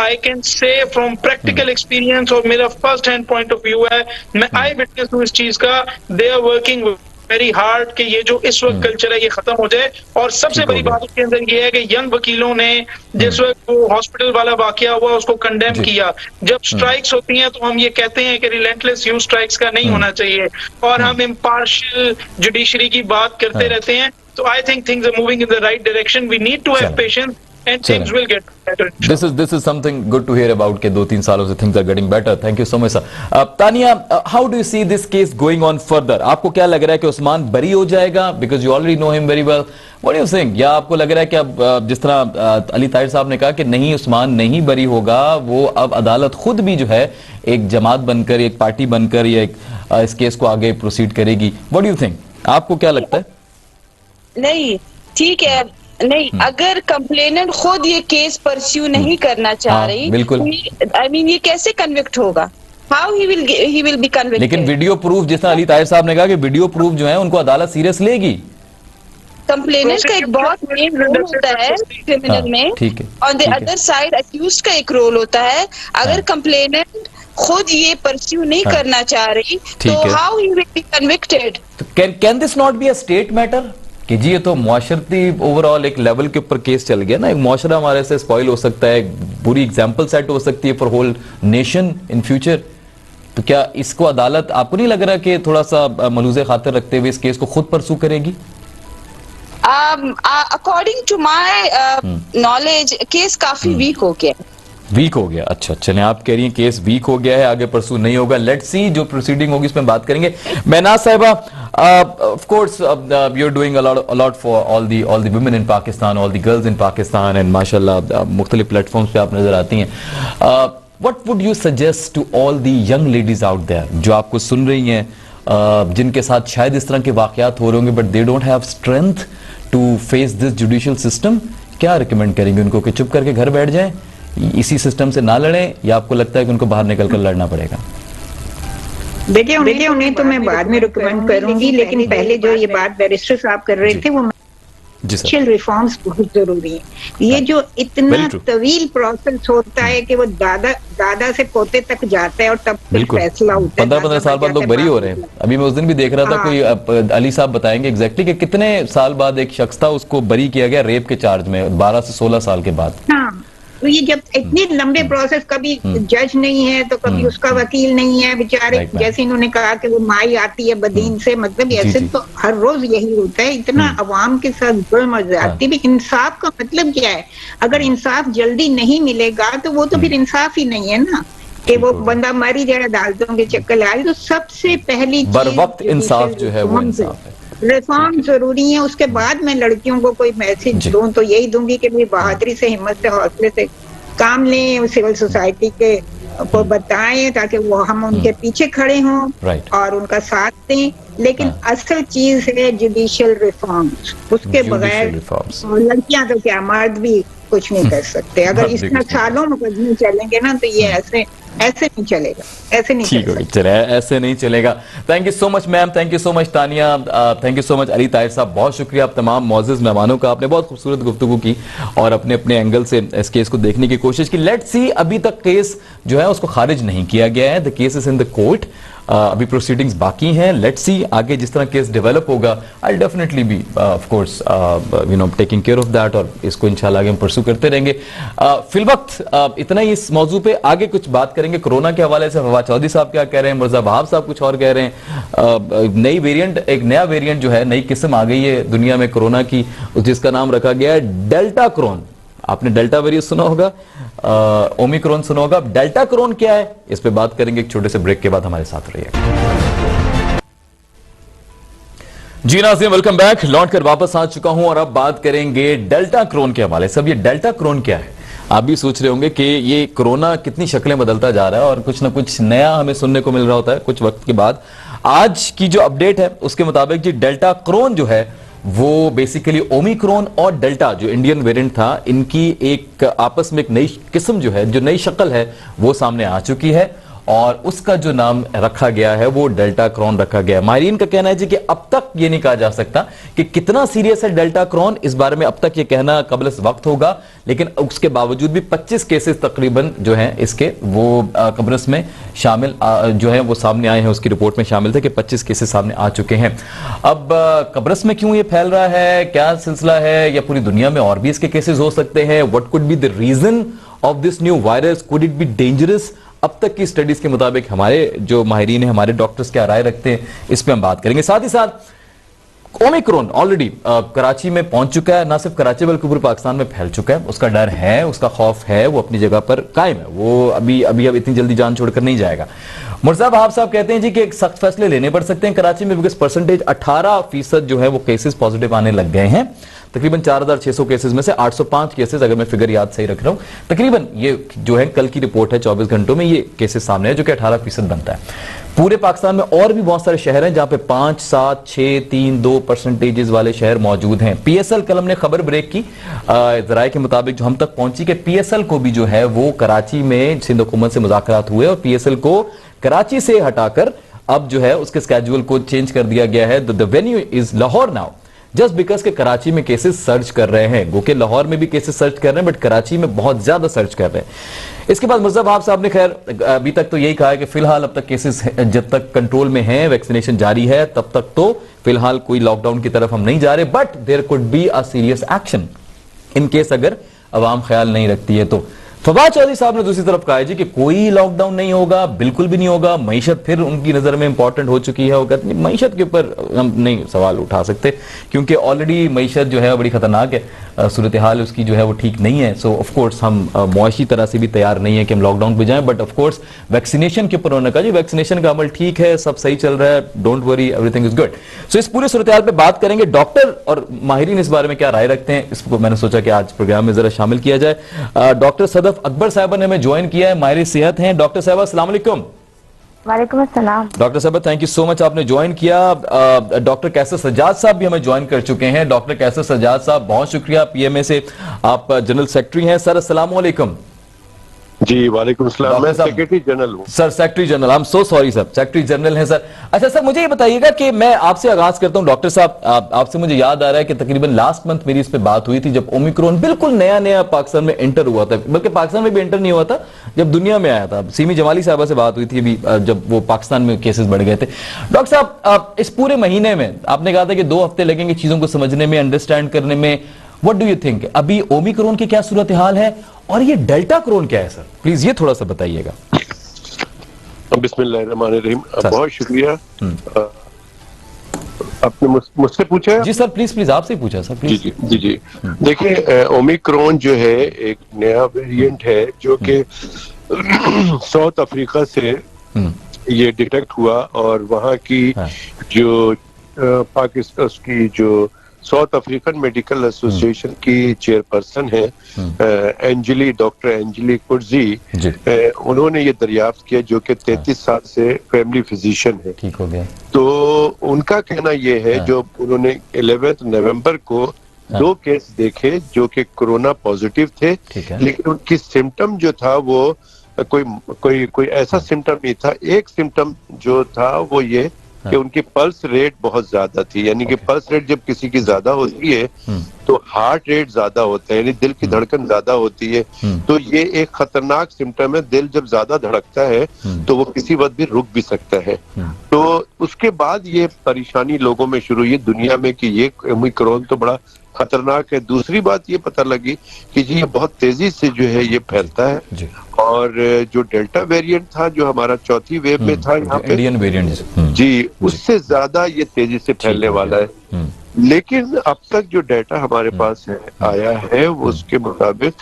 I can say from practical experience, और मेरा first hand point of view है, मैं आई विटनेस हूँ इस चीज का, they are working very hard कि ये जो इस वक्त कल्चर है ये खत्म हो जाए। और सबसे बड़ी बात उसके अंदर ये है कि यंग वकीलों ने जिस वक्त वो हॉस्पिटल वाला वाकया हुआ उसको कंडेम किया। जब स्ट्राइक्स होती हैं तो हम ये कहते हैं कि रिलेंटलेस यूज स्ट्राइक्स का नहीं होना चाहिए, और हम इम्पार्शियल जुडिशरी की बात करते रहते हैं। तो I think things are moving in the right direction, we need to have patience and things will get better. This is something good to hear about के 2-3 सालों से things are getting better. Thank you so much, sir. Tania, how do you see this case going on further? आपको क्या लग रहा है कि उस्मान बरी हो जाएगा? Because you already know him very well. What do you think? या आपको लग रहा है कि अब जिस तरह अली ताहिर साहब ने कहा कि नहीं, उस्मान नहीं बरी होगा, वो अब अदालत खुद भी जो है एक जमात बनकर, एक पार्टी बनकर या इस केस को आगे प्रोसीड करेगी? What do you think? आपको क्या लगता है? नहीं, ठीक है, नहीं, अगर कंप्लेनेंट खुद ये केस परस्यू नहीं करना चाह रही, बिल्कुल, आई मीन ये कैसे कन्विक्ट होगा? How he will be convicted? लेकिन वीडियो प्रूफ, जिस तरह अली ताहिर साहब ने कहा कि वीडियो प्रूफ जो है उनको अदालत सीरियस लेगी। कंप्लेनेंट का एक बहुत मेन रोल होता है क्रिमिनल में, on the other side accused का एक रोल होता है। अगर कंप्लेनेंट खुद ये परस्यू नहीं करना चाह रही तो how he will be convicted? Can this not be a state matter कि जी ये तो मुआशरती ओवरऑल एक लेवल के ऊपर केस चल गया ना, एक मुआशरा हमारे से स्पॉइल हो सकता है, बुरी एग्जाम्पल सेट हो सकती है for whole nation in future. तो क्या इसको अदालत, आपको नहीं लग रहा कि थोड़ा सा मलूज़े खातिर रखते हुए इस केस को खुद परसू करेगी? According to my knowledge case काफी वीक हो गया। अच्छा, चलें, आप कह रही हैं केस वीक हो गया है, आगे परसू नहीं होगा। लेट्स सी, जो प्रोसीडिंग होगी इसमें बात करेंगे। महनाज साहिबा, of course you are doing a lot for all the women in Pakistan, all the girls in Pakistan, and माशाल्लाह मुख्तलिफ प्लेटफॉर्म्स पे आप नजर आती हैं। What would you suggest to all the young ladies out there जो आपको सुन रही हैं, जिनके साथ शायद इस तरह के वाकयात हो रहे होंगे but they don't have strength to face this judicial system, क्या रिकमेंड करेंगे उनको कि चुप करके घर बैठ जाएं, इसी सिस्टम से ना लड़ें, या आपको लगता है कि उनको बाहर निकलकर लड़ना पड़ेगा? देखिए उन्हें तो मैं बाद में रिकमेंड करूंगी, लेकिन पहले जो ये बात बैरिस्टर साहब कर रहे थे वो सोशल रिफॉर्म्स बहुत जरूरी है। ये जो इतना तवील प्रोसेस होता है कि वो दादा से पोते तक जाता है और तब फैसला होता है। 15 साल बाद लोग बरी हो रहे हैं। अभी मैं उस दिन भी देख रहा था, कोई अली साहब बताएंगे एग्जैक्टली कि कितने साल बाद एक शख्स था उसको बरी किया गया रेप के चार्ज में, 12 से 16 साल के बाद। हाँ, तो ये जब इतने लंबे प्रोसेस, कभी जज नहीं है तो कभी उसका वकील नहीं है बेचारे, जैसे इन्होंने कहा कि वो माई आती है बदीन से, मतलब ऐसे तो हर रोज यही होता है। इतना अवाम के साथ जुल्म और ज्यादती भी। इंसाफ का मतलब क्या है? अगर इंसाफ जल्दी नहीं मिलेगा तो वो तो फिर इंसाफ ही नहीं है ना, कि वो बंदा मर ही जाए अदालतों के चक्कर लगाए। तो सबसे पहली बरवक्त इंसाफ जो है वो इंसाफ है। रिफॉर्म जरूरी है। उसके बाद मैं लड़कियों को कोई मैसेज दूं तो यही दूंगी कि बहादुरी से, हिम्मत से, हौसले से काम लें, सिविल सोसाइटी के को बताएं ताकि वो हम उनके पीछे खड़े हों और उनका साथ दें। लेकिन असल चीज है जुडिशियल रिफॉर्म्स, उसके बगैर लड़कियां तो क्या मर्द भी कुछ नहीं कर सकते। अगर इतना सालों मुकदमे चलेंगे ना तो ये ऐसे नहीं चलेगा, ऐसे नहीं चलेगा। ऐसे नहीं चलेगा। Thank you so much ma'am, thank you so much Tania, thank you so much Ali Tahir साहब, बहुत शुक्रिया आप तमाम मौजूद मेहमानों का। आपने बहुत खूबसूरत गुफ्तगू की और अपने अपने एंगल से इस केस को देखने की कोशिश की। लेट्स सी, अभी तक केस जो है उसको खारिज नहीं किया गया है, the case is in the court, अभी प्रोसीडिंग्स बाकी हैं। लेट्स सी आगे जिस तरह केस डेवलप होगा, I definitely be of course you know taking care of that, और इसको इंशाल्लाह आगे हम परसू करते रहेंगे। फिलवक्त इतना ही इस मौजू पे, आगे कुछ बात करेंगे कोरोना के हवाले से। फवाद चौधरी साहब क्या कह रहे हैं, मिर्जा वहाब साहब कुछ और कह रहे हैं। नई वेरिएंट, एक नया वेरिएंट जो है, नई किस्म आ गई है दुनिया में कोरोना की, जिसका नाम रखा गया है डेल्टा क्रोन। आपने डेल्टा वेरिएंट सुना होगा, ओमिक्रॉन सुना होगा। डेल्टा क्रोन क्या है, इस पे बात करेंगे एक छोटे से ब्रेक के बाद। हमारे साथ रहिए। जी नाज़रीन, वेलकम बैक। लौट कर वापस आ चुका हूं और अब बात करेंगे डेल्टा क्रोन के हवाले से। अब ये डेल्टा क्रोन क्या है? आप भी सोच रहे होंगे कि ये कोरोना कितनी शक्लें बदलता जा रहा है और कुछ ना कुछ नया हमें सुनने को मिल रहा होता है कुछ वक्त के बाद। आज की जो अपडेट है उसके मुताबिक जी डेल्टा क्रोन जो है वो बेसिकली ओमिक्रॉन और डेल्टा जो इंडियन वेरिएंट था, इनकी एक आपस में एक नई किस्म जो है, जो नई शक्ल है, वो सामने आ चुकी है और उसका जो नाम रखा गया है वो डेल्टा क्रोन रखा गया है। माहिरीन का कहना है जी कि अब तक ये नहीं कहा जा सकता कि कितना सीरियस है डेल्टा क्रोन, इस बारे में अब तक ये कहना कबल वक्त होगा, लेकिन उसके बावजूद भी 25 केसेस तकरीबन जो हैं इसके वो कब्रस में शामिल जो है वो सामने आए हैं। उसकी रिपोर्ट में शामिल थे कि 25 केसेस सामने आ चुके हैं। अब कब्रस में क्यों ये फैल रहा है, क्या सिलसिला है, या पूरी दुनिया में और भी इसके केसेस हो सकते हैं? What could be the reason of this new virus? Could it be dangerous? अब तक की स्टडीज के मुताबिक हमारे जो माहिरीन हैं, हमारे डॉक्टर्स क्या राय रखते हैं, इस पे हम बात करेंगे। साथ ही साथ ओमिक्रॉन ऑलरेडी कराची में पहुंच चुका है, ना सिर्फ कराची बल्कि पूरे पाकिस्तान में फैल चुका है। उसका डर है, उसका खौफ है, वो अपनी जगह पर कायम है, वो अभी इतनी जल्दी जान छोड़कर नहीं जाएगा। मिर्जा वहाब साहब कहते हैं जी कि एक सख्त फैसले लेने पड़ सकते हैं कराची में, बिकॉज परसेंटेज 18% जो है वो केसेस पॉजिटिव आने लग गए हैं। तकरीबन 4600 केसेस में से 805 केसेस, अगर मैं फिगर याद सही रख रहा हूं, तकरीबन ये जो है कल की रिपोर्ट है 24 घंटों में ये केसेस सामने है, जो कि 18% बनता है। पूरे पाकिस्तान में और भी बहुत सारे शहर हैं जहां पे 5, 7, 6, 3, 2% वाले शहर मौजूद हैं। पीएसएल कल हमने खबर ब्रेक की, जराये के मुताबिक जो हम तक पहुंची कि पीएसएल को भी जो है वो कराची में सिंध हुकूमत से मुज़ाकरात हुए और पीएसएल को कराची से हटाकर अब जो है उसके स्केड्यूल को चेंज कर दिया गया है। The venue is Lahore now, just because के कराची में केसेस सर्च कर रहे हैं। गो के लाहौर में भी केसेस सर्च कर रहे हैं, बट कराची में बहुत ज्यादा सर्च कर रहे हैं। इसके बाद मिर्जा वहाब साहब ने खैर अभी तक तो यही कहा है कि फिलहाल अब तक केसेस जब तक कंट्रोल में हैं, वैक्सीनेशन जारी है, तब तक तो फिलहाल कोई लॉकडाउन की तरफ हम नहीं जा रहे, but there could be a serious action in case अगर अवाम ख्याल नहीं रखती है तो। फवाद चौधरी साहब ने दूसरी तरफ कहा है जी कि कोई लॉकडाउन नहीं होगा, बिल्कुल भी नहीं होगा, मईशत फिर उनकी नजर में इंपॉर्टेंट हो चुकी है। वो कहते हैं मईशत के ऊपर हम नहीं सवाल उठा सकते क्योंकि ऑलरेडी मईशत जो है बड़ी खतरनाक है, सूरत हाल उसकी जो है वो ठीक नहीं है। सो ऑफ कोर्स हम मुआशी तरह से भी तैयार नहीं है कि हम लॉकडाउन पे जाएं, बट ऑफ कोर्स वैक्सीनेशन के ऊपर उन्होंने कहा जी वैक्सीनेशन का अमल ठीक है, सब सही चल रहा है, don't worry, everything is good. So इस पूरे सूरत हाल पे बात करेंगे। डॉक्टर और माहिरीन इस बारे में क्या राय रखते हैं, इसको मैंने सोचा कि आज प्रोग्राम में जरा शामिल किया जाए। डॉक्टर सदफ तरफ अकबर साहबा ने हमें ज्वाइन किया है, माहिर सेहत हैं। डॉक्टर साहबा अस्सलाम वालेकुम। वालेकुम अस्सलाम। डॉक्टर साहब थैंक यू सो मच, आपने ज्वाइन किया। डॉक्टर कैसर सज्जाद साहब भी हमें ज्वाइन कर चुके हैं। डॉक्टर कैसर सज्जाद साहब बहुत शुक्रिया, पीएमए से आप जनरल सेक्रेटरी हैं। सर अस्सलाम वालेकुम। जी वालेकुम सलाम, मैं सेक्रेटरी जनरल हूँ। Sir secretary general, I am so sorry sir, secretary general हैं सर। अच्छा सर मुझे ये बताइएगा कि मैं आपसे आगाज करता हूँ। डॉक्टर साहब आपसे मुझे याद आ रहा है कि तकरीबन लास्ट मंथ मेरी इस पे बात हुई थी जब ओमिक्रॉन बिल्कुल नया नया पाकिस्तान में एंटर हुआ था, बल्कि पाकिस्तान में भी एंटर नहीं हुआ था, जब दुनिया में आया था। सीमी जमाली साहबा से बात हुई थी अभी जब वो पाकिस्तान में केसेस बढ़ गए थे। डॉक्टर साहब इस पूरे महीने में आपने कहा था कि 2 हफ्ते लगेंगे चीजों को समझने में, अंडरस्टैंड करने में। व्हाट डू यू थिंक, अभी ओमिक्रॉन की क्या सूरत हाल है और ये डेल्टा क्रोन क्या है सर, प्लीज ये थोड़ा सा बताइएगा। बिस्मिल्लाहिर्रहमानिर्रहीम, बहुत शुक्रिया। आपने मुझसे पूछा है? जी सर प्लीज प्लीज आपसे ही पूछा सर प्लीज। जी जी जी जी देखिए, ओमिक्रॉन जो है एक नया वेरिएंट है जो कि साउथ अफ्रीका से ये डिटेक्ट हुआ और वहाँ की जो पाकिस्तान की जो साउथ अफ्रीकन मेडिकल एसोसिएशन की चेयरपर्सन है डॉक्टर एंजली कुर्जी, उन्होंने ये दरियाफ्त किया, जो कि 33 साल से फैमिली फिजिशियन है। ठीक हो गया। तो उनका कहना ये है, जो उन्होंने 11 नवंबर को 2 केस देखे जो कि कोरोना पॉजिटिव थे, लेकिन उनकी सिम्टम जो था वो कोई ऐसा सिम्टम नहीं था। एक सिम्टम जो था वो ये कि उनकी पल्स रेट बहुत ज्यादा थी, यानी कि पल्स रेट जब किसी की ज्यादा होती है तो हार्ट रेट ज्यादा होता है, यानी दिल की धड़कन ज्यादा होती है। तो ये एक खतरनाक सिम्टम है, दिल जब ज्यादा धड़कता है तो वो किसी वक्त भी रुक भी सकता है। तो उसके बाद ये परेशानी लोगों में शुरू हुई दुनिया में कि ये ओमिक्रॉन तो बड़ा खतरनाक है। दूसरी बात ये पता लगी कि जी ये बहुत तेजी से जो है ये फैलता है, और जो डेल्टा वेरिएंट था जो हमारा चौथी वेव में था यहाँ पे, इंडियन वेरिएंट जी उससे ज्यादा ये तेजी से फैलने वाला है। लेकिन अब तक जो डाटा हमारे पास है आया है वो उसके मुताबिक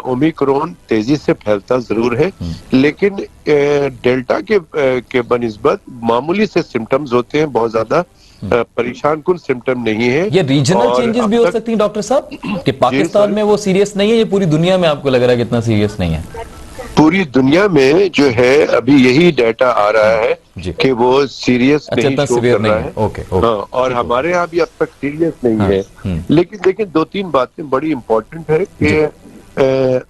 ओमिक्रॉन तेजी से फैलता जरूर है, लेकिन डेल्टा के बनिस्बत मामूली से सिम्टम्स होते हैं, बहुत ज्यादा परेशान कुन सिम्टम नहीं है। ये रीजनल चेंजेस भी हो सकती हैं डॉक्टर साहब, कि पाकिस्तान में वो सीरियस नहीं है, ये पूरी दुनिया में आपको लग रहा है कि इतना सीरियस नहीं है? पूरी दुनिया में जो है अभी यही डाटा आ रहा है कि वो सीरियस नहीं शो कर रहा है। ओके। हाँ, और हमारे यहाँ भी अब तक सीरियस नहीं है। लेकिन देखिए 2-3 बातें बड़ी इम्पोर्टेंट है कि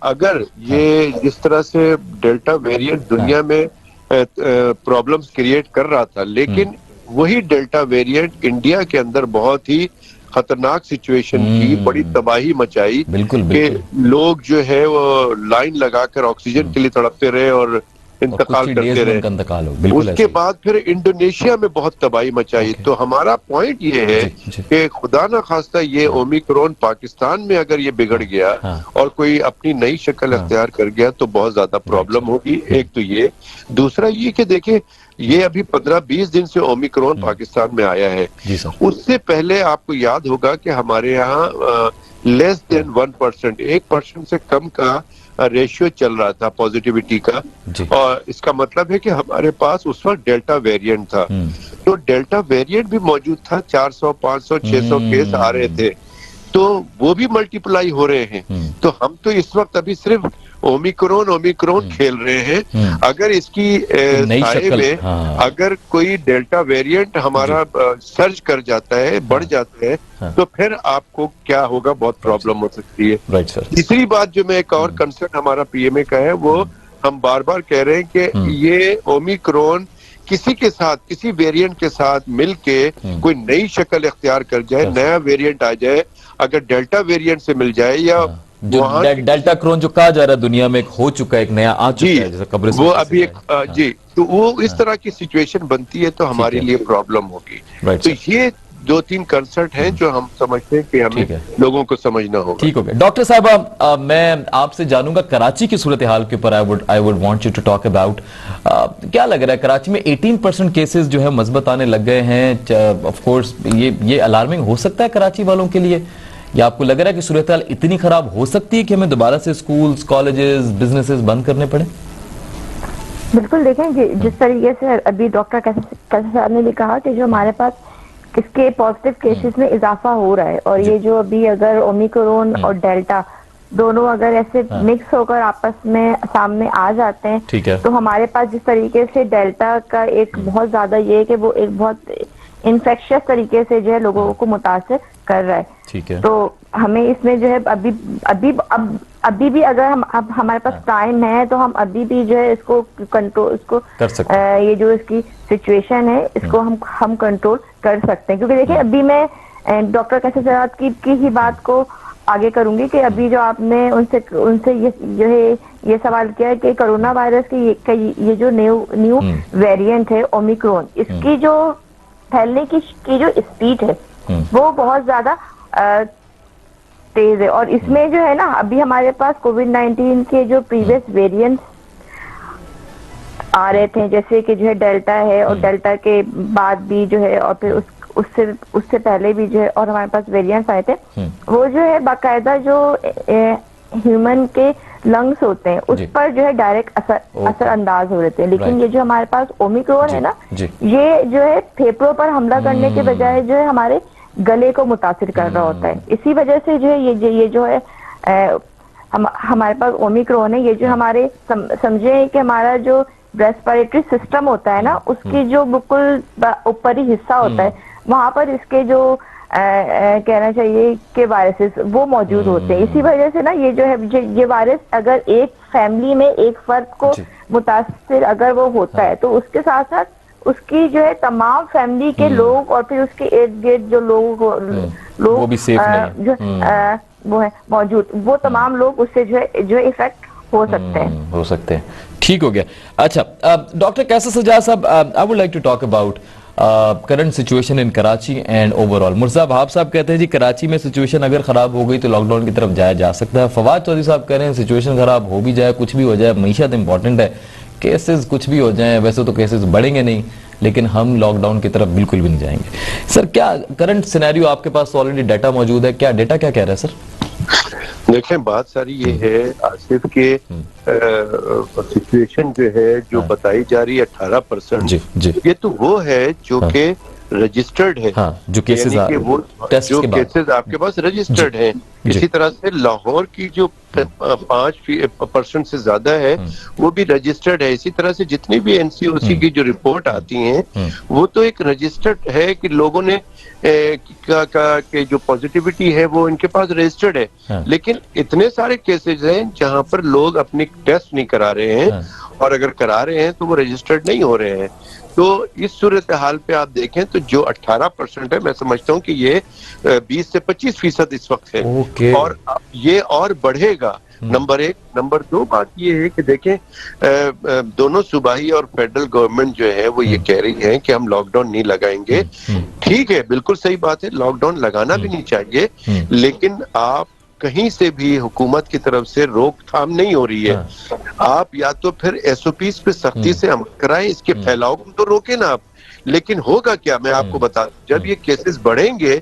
अगर ये जिस तरह से डेल्टा वेरिएंट दुनिया में प्रॉब्लम्स क्रिएट कर रहा था, लेकिन वही डेल्टा वेरिएंट इंडिया के अंदर बहुत ही खतरनाक सिचुएशन की, बड़ी तबाही मचाई कि लोग जो है वो लाइन लगाकर ऑक्सीजन के लिए तड़पते रहे और इंतकाल करते रहे। उसके बाद फिर इंडोनेशिया में बहुत तबाही मचाई। तो हमारा पॉइंट ये है कि खुदा ना खास्ता ये ओमिक्रॉन पाकिस्तान में अगर ये बिगड़ गया और कोई अपनी नई शक्ल अख्तियार कर गया तो बहुत ज्यादा प्रॉब्लम होगी। एक तो ये, दूसरा ये कि देखिए ये अभी 15-20 दिन से ओमिक्रॉन पाकिस्तान में आया है। उससे पहले आपको याद होगा कि हमारे यहाँ लेस देन 1%, 1% से कम का रेशियो चल रहा था पॉजिटिविटी का, और इसका मतलब है कि हमारे पास उस वक्त डेल्टा वेरिएंट था। तो डेल्टा वेरिएंट भी मौजूद था, 400, 500, 600 केस आ रहे थे, तो वो भी मल्टीप्लाई हो रहे हैं। तो हम तो इस वक्त अभी सिर्फ ओमिक्रॉन खेल रहे हैं। अगर इसकी साए में अगर कोई डेल्टा वेरिएंट हमारा सर्च कर जाता है, बढ़ जाता है, तो फिर आपको क्या होगा, बहुत प्रॉब्लम हो सकती है। तीसरी बात जो मैं एक और कंसर्न हमारा पीएमए का है, वो हम बार बार कह रहे हैं कि ये ओमिक्रॉन किसी के साथ, किसी वेरिएंट के साथ मिलके कोई नई शक्ल इख्तियार कर जाए, नया वेरिएंट आ जाए, अगर डेल्टा वेरिएंट से मिल जाए या जो डेल्टा क्रोन जो कहा जा रहा है दुनिया में एक हो चुका है, एक नया आ चुका है, जैसे कब्र वो अभी एक जी, तो वो इस तरह की सिचुएशन बनती है तो हमारे लिए प्रॉब्लम होगी। तो ये 2-3 कंसर्ट हैं जो हम समझते हैं कि हमें लोगों को समझना होगा। ठीक हो गया। डॉक्टर साहब मैं आपसे जानूंगा कराची की सूरत हाल के ऊपर, I would want you to talk about. क्या लग रहा है कराची में 18% केसेस जो है मजबूत आने लग गए हैं। ऑफ कोर्स ये अलार्मिंग हो सकता है कराची वालों के लिए, या आपको लग रहा है कि सूरत हाल इतनी खराब हो सकती है कि हमें दोबारा से स्कूल्स, कॉलेजेस, बिजनेसेस बंद करने पड़े? बिल्कुल, देखें जिस तरीके से अभी डॉक्टर कैसर साहब ने भी कहा कि जो हमारे पास इसके पॉजिटिव केसेस में इजाफा हो रहा है, और ये जो अभी अगर ओमिक्रॉन और डेल्टा दोनों अगर ऐसे मिक्स होकर आपस में सामने आ जाते हैं, ठीक है, तो हमारे पास जिस तरीके से डेल्टा का एक बहुत ज्यादा ये है कि वो एक बहुत इन्फेक्शियस तरीके से जो है लोगों को मुतासिर कर रहा है। ठीक है, तो हमें इसमें जो है अभी भी अगर अब हमारे पास टाइम है तो हम अभी भी जो है इसको कंट्रोल, इसको कर सकते हैं। ये जो इसकी सिचुएशन है इसको हम कंट्रोल कर सकते हैं। क्योंकि देखिए अभी मैं डॉक्टर कैसे सरात की ही बात को आगे करूंगी कि अभी जो आपने उनसे ये जो है ये सवाल किया है कि कोरोना वायरस की ये जो न्यू वेरिएंट है ओमिक्रॉन, इसकी जो फैलने की जो स्पीड है वो बहुत ज्यादा तेज है। और इसमें जो है ना अभी हमारे पास कोविड-19 के जो प्रीवियस वेरिएंट्स आ रहे थे, जैसे कि जो है डेल्टा है और डेल्टा के बाद भी जो है और फिर उससे पहले भी जो है और हमारे पास वेरिएंट्स आए थे, वो जो है बाकायदा जो ह्यूमन के लंग्स होते हैं उस पर जो है डायरेक्ट असर अंदाज हो रहे थे। लेकिन ये जो हमारे पास ओमिक्रॉन है ना, ये जो है फेफड़ों पर हमला करने के बजाय जो है हमारे गले को मुतासिर कर रहा होता है। इसी वजह से जो है ये जो है हमारे पास ओमिक्रॉन है, ये जो हमारे समझे कि हमारा जो रेस्पिरेटरी सिस्टम होता है ना, उसकी जो बिल्कुल ऊपरी हिस्सा होता है वहां पर इसके जो कहना चाहिए कि वायरसेस वो मौजूद होते हैं। इसी वजह से ना ये जो है ये वायरस अगर एक फैमिली में एक फर्द को मुतासिर अगर वो होता है तो उसके साथ साथ उसकी जो है तमाम फैमिली के लोग और फिर उसके इर्द गिर्द जो लोग वो भी सेफ नहीं जो वो है मौजूद, वो तमाम लोग उससे जो इफेक्ट हो सकते हैं। ठीक हो गया। अच्छा डॉक्टर कैसर सज्जाद साहब, I would like to talk about current situation in Karachi and overall. मुर्जा भाब साहब कहते हैं जी कराची में सिचुएशन अगर खराब हो गई तो लॉकडाउन की तरफ जाया जा सकता है। फवाद चौधरी साहब कह रहे हैं सिचुएशन खराब हो भी जाए, कुछ भी हो जाए, मईशत इंपॉर्टेंट है, केसेस कुछ भी हो जाए, वैसे तो केसेस बढ़ेंगे नहीं लेकिन हम लॉकडाउन की तरफ बिल्कुल भी नहीं जाएंगे। सर क्या करंट सिनेरियो आपके पास ऑलरेडी डाटा मौजूद है, क्या डाटा क्या कह रहा है सर? देखें बात सारी ये है आसिफ के सिचुएशन जो है जो बताई जा रही है 18%, ये तो वो है जो के रजिस्टर्ड है, जो केसेस आपके पास रजिस्टर्ड है। इसी तरह से लाहौर की जो 5% से ज्यादा है वो भी रजिस्टर्ड है। इसी तरह से जितनी भी एनसीओसी की जो रिपोर्ट आती हैं वो तो एक रजिस्टर्ड है कि लोगों ने के जो पॉजिटिविटी है वो इनके पास रजिस्टर्ड है। लेकिन इतने सारे केसेस हैं जहां पर लोग अपनी टेस्ट नहीं करा रहे हैं और अगर करा रहे हैं तो वो रजिस्टर्ड नहीं हो रहे हैं। तो इस सूरत हाल पे आप देखें तो जो 18% है, मैं समझता हूँ कि ये 20 से 25% इस वक्त है और ये और बढ़ेगा। नंबर एक। नंबर दो बात ये है कि देखें दोनों सूबाई और फेडरल गवर्नमेंट जो है वो ये कह रही है कि हम लॉकडाउन नहीं लगाएंगे। ठीक है, बिल्कुल सही बात है, लॉकडाउन लगाना भी नहीं चाहिए, लेकिन आप कहीं से भी हुकूमत की तरफ से रोकथाम नहीं हो रही है। आप या तो फिर एसओपीज पे सख्ती से अमल कराएं, इसके फैलाव को तो रोके ना आप। लेकिन होगा क्या, मैं आपको बता दूं, जब ये केसेस बढ़ेंगे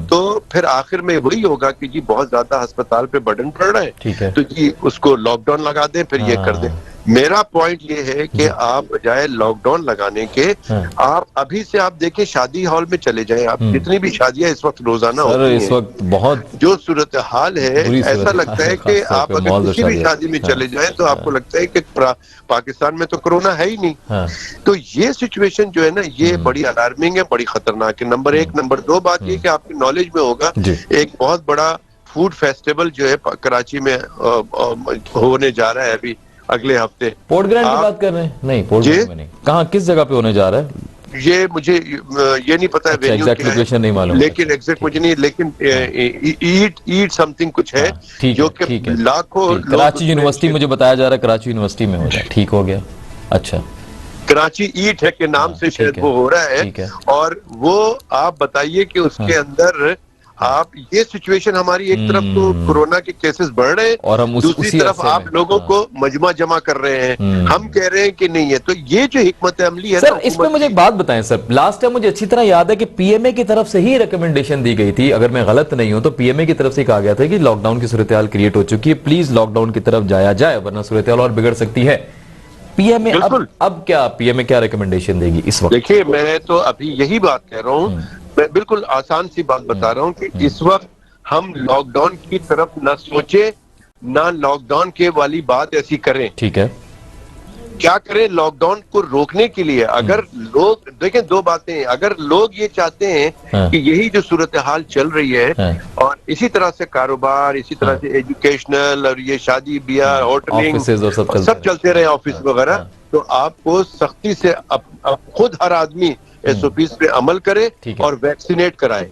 तो फिर आखिर में वही होगा कि जी बहुत ज्यादा अस्पताल पे बर्डन पड़ रहा है तो जी उसको लॉकडाउन लगा दें, फिर ये कर दें। मेरा पॉइंट ये है कि आप बजाय लॉकडाउन लगाने के आप अभी से आप देखें शादी हॉल में चले जाएं। आप जितनी भी शादियां इस वक्त रोजाना होती हैं, इस वक्त बहुत जो सूरत हाल है, ऐसा लगता है कि आप अगर किसी भी शादी में चले जाएं तो आपको लगता है कि पाकिस्तान में तो कोरोना है ही नहीं। तो ये सिचुएशन जो है ना ये बड़ी अलार्मिंग है, बड़ी खतरनाक है। नंबर एक। नंबर दो बात ये कि आपकी नॉलेज में होगा एक बहुत बड़ा फूड फेस्टिवल जो है कराची में होने जा रहा है अभी अगले हफ्ते। पोर्ट ग्रैंड की बात कर रहे हैं? नहीं, पोर्ट ग्रैंड में नहीं। कहाँ, किस जगह पे होने जा रहा है ये मुझे ये नहीं पता है, एग्जैक्ट लोकेशन नहीं मालूम, लेकिन एग्जैक्ट मुझे नहीं, लेकिन ईट समथिंग कुछ है जो कि लाखों कराची यूनिवर्सिटी, मुझे बताया जा रहा है कराची यूनिवर्सिटी में हो रहा है। ठीक हो गया। अच्छा, कराची ईट है के नाम से शायद वो हो रहा है। और वो आप बताइए कि उसके अंदर आप ये सिचुएशन हमारी एक तरफ तो कोरोना के केसेस बढ़ रहे हैं और हम दूसरी तरफ आप लोगों को मजमा जमा कर रहे हैं, हम कह रहे हैं कि नहीं है। तो ये जो हिकमत अमली है सर, इसमें मुझे एक बात बताएं सर, लास्ट टाइम मुझे अच्छी तरह याद है कि पीएमए की तरफ से ही रिकमेंडेशन दी गई थी, अगर मैं गलत नहीं हूं तो पीएमए की तरफ से कहा गया था कि लॉकडाउन की सूरत हाल क्रिएट हो चुकी है, प्लीज लॉकडाउन की तरफ जाया जाए वरना सूरत हाल और बिगड़ सकती है। पीएमए अब क्या पीएमए क्या रिकमेंडेशन देगी इस वक्त? देखिए मैं तो अभी यही बात कह रहा हूँ, मैं बिल्कुल आसान सी बात बता रहा हूँ कि इस वक्त हम लॉकडाउन की तरफ न सोचे ना लॉकडाउन के वाली बात ऐसी करें। ठीक है, क्या करें लॉकडाउन को रोकने के लिए? अगर लोग देखें, दो बातें हैं। अगर लोग ये चाहते हैं कि यही जो सूरत हाल चल रही है और इसी तरह से कारोबार, इसी तरह से एजुकेशनल और ये शादी ब्याह, होटलिंग सब चलते रहे, ऑफिस वगैरह, तो आपको सख्ती से खुद हर आदमी SOPs पे अमल करे और वैक्सीनेट कराए।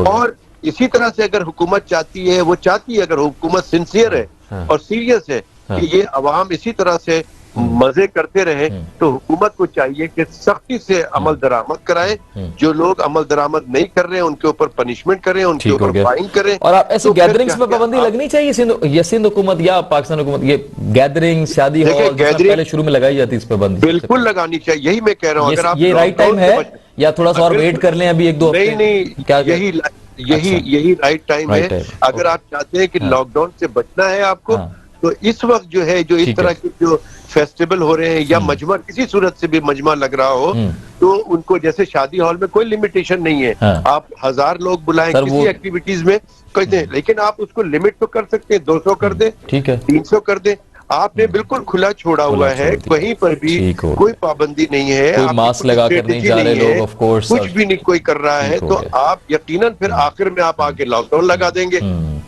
और इसी तरह से अगर हुकूमत चाहती है, वो चाहती है, अगर हुकूमत सिंसियर है और सीरियस है कि ये अवाम इसी तरह से मजे करते रहे, तो हुकूमत को चाहिए कि सख्ती से अमल दरामद कराए। जो लोग अमल दरामद नहीं कर रहे हैं उनके ऊपर पनिशमेंट करें, उनके ऊपर फाइन करें। और आप ऐसे गैदरिंग्स पे पाबंदी लगनी चाहिए सिंध हुकूमत या पाकिस्तान हुकूमत, ये गैदरिंग, शादी हॉल पहले शुरू में लगाई जाती है, इस पाबंदी बिल्कुल लगानी चाहिए। यही मैं कह रहा हूँ। अगर आप ये राइट टाइम है या थोड़ा सा और वेट कर लें अभी 1-2 हफ्ते? नहीं, क्या यही राइट टाइम है। अगर आप चाहते हैं कि लॉकडाउन से बचना है आपको, तो इस वक्त जो है, जो इस तरह के जो फेस्टिवल हो रहे हैं या मजमा, किसी सूरत से भी मजमा लग रहा हो, तो उनको, जैसे शादी हॉल में कोई लिमिटेशन नहीं है, आप 1000 लोग बुलाएं किसी एक्टिविटीज में कहते हैं, लेकिन आप उसको लिमिट तो कर सकते हैं, 200 कर दें, 300 कर दें। आपने बिल्कुल खुला छोड़ा हुआ है, कहीं पर भी कोई पाबंदी नहीं है, कोई मास्क लगा कर नहीं जा रहे लोग, ऑफ कोर्स कुछ भी नहीं कोई कर रहा है, तो आप यकीनन फिर आखिर में आप आके लॉकडाउन लगा देंगे।